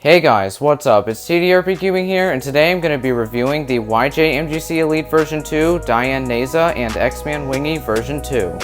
Hey guys, what's up? It's TDRP Cubing here, and today I'm going to be reviewing the YJ MGC Elite version 2, Dayan NeZha, and X-Man Wingy version 2.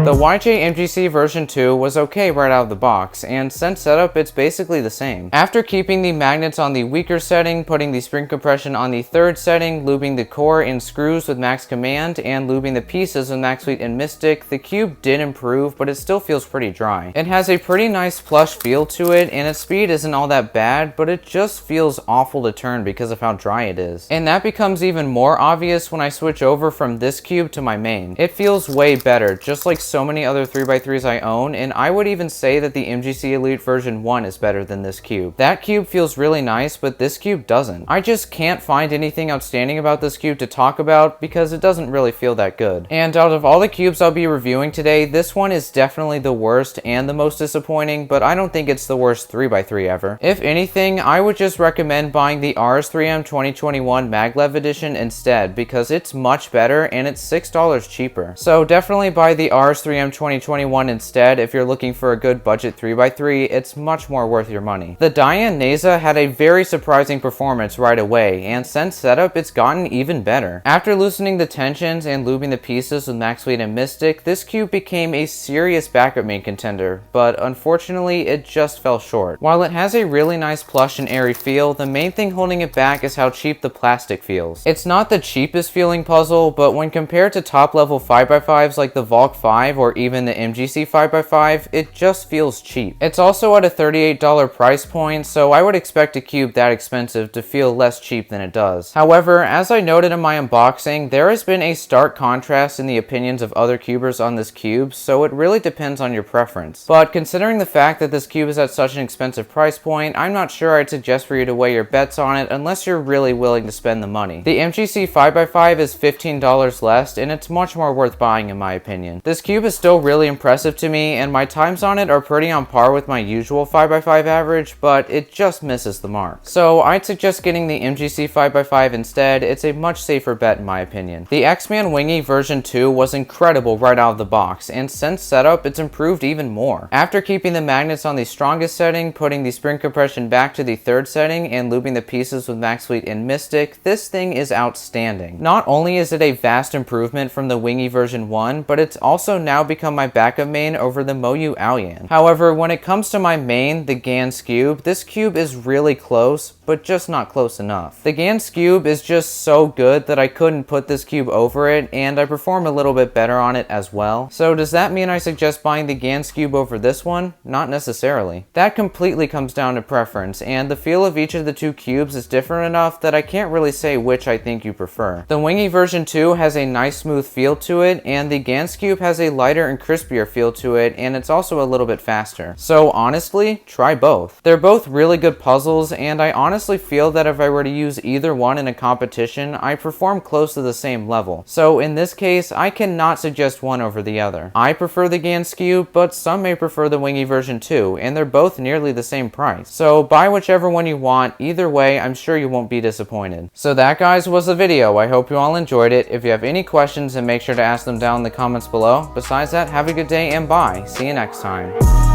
The YJ MGC version 2 was okay right out of the box, and since setup it's basically the same. After keeping the magnets on the weaker setting, putting the spring compression on the third setting, lubing the core and screws with max command, and lubing the pieces with max sweet and mystic, the cube did improve, but it still feels pretty dry. It has a pretty nice plush feel to it, and its speed isn't all that bad, but it just feels awful to turn because of how dry it is. And that becomes even more obvious when I switch over from this cube to my main. It feels way better, just like so many other 3x3s I own, and I would even say that the MGC Elite version 1 is better than this cube. That cube feels really nice, but this cube doesn't. I just can't find anything outstanding about this cube to talk about because it doesn't really feel that good. And out of all the cubes I'll be reviewing today, this one is definitely the worst and the most disappointing, but I don't think it's the worst 3x3 ever. If anything, I would just recommend buying the RS3M 2021 Maglev edition instead because it's much better and it's $6 cheaper. So definitely buy the RS3M 2021 instead if you're looking for a good budget 3x3, it's much more worth your money. The Dayan NeZha had a very surprising performance right away, and since setup it's gotten even better. After loosening the tensions and lubing the pieces with max sweet and mystic, this cube became a serious backup main contender, but unfortunately it just fell short. While it has a really nice plush and airy feel, the main thing holding it back is how cheap the plastic feels. It's not the cheapest feeling puzzle, but when compared to top level 5x5s like the Valk 5 or even the MGC 5x5, it just feels cheap. It's also at a $38 price point, so I would expect a cube that expensive to feel less cheap than it does. However, as I noted in my unboxing, there has been a stark contrast in the opinions of other cubers on this cube, so it really depends on your preference. But considering the fact that this cube is at such an expensive price point, I'm not sure I'd suggest for you to weigh your bets on it unless you're really willing to spend the money. The MGC 5x5 is $15 less, and it's much more worth buying in my opinion. This cube is still really impressive to me, and my times on it are pretty on par with my usual 5x5 average, but it just misses the mark. So I'd suggest getting the MGC 5x5 instead. It's a much safer bet in my opinion. The X-Man Wingy version 2 was incredible right out of the box, and since setup it's improved even more. After keeping the magnets on the strongest setting, putting the spring compression back to the third setting, and lubing the pieces with max sweet and mystic, this thing is outstanding. Not only is it a vast improvement from the Wingy version 1, but it's also now become my backup main over the Moyu Aoyan. However, when it comes to my main, the Gans Cube, this cube is really close, but just not close enough. The Gans Cube is just so good that I couldn't put this cube over it, and I perform a little bit better on it as well. So does that mean I suggest buying the Gans Cube over this one? Not necessarily. That completely comes down to preference, and the feel of each of the two cubes is different enough that I can't really say which I think you prefer. The Wingy version 2 has a nice smooth feel to it, and the Gans Cube has a lighter and crispier feel to it, and it's also a little bit faster. So honestly, try both. They're both really good puzzles, and I honestly feel that if I were to use either one in a competition, I perform close to the same level. So in this case, I cannot suggest one over the other. I prefer the Gans Cube, but some may prefer the Wingy version 2, and they're both nearly the same price. So buy whichever one you want. Either way, I'm sure you won't be disappointed. So that, guys, was the video. I hope you all enjoyed it. If you have any questions, then make sure to ask them down in the comments below. Besides that, have a good day and bye. See you next time.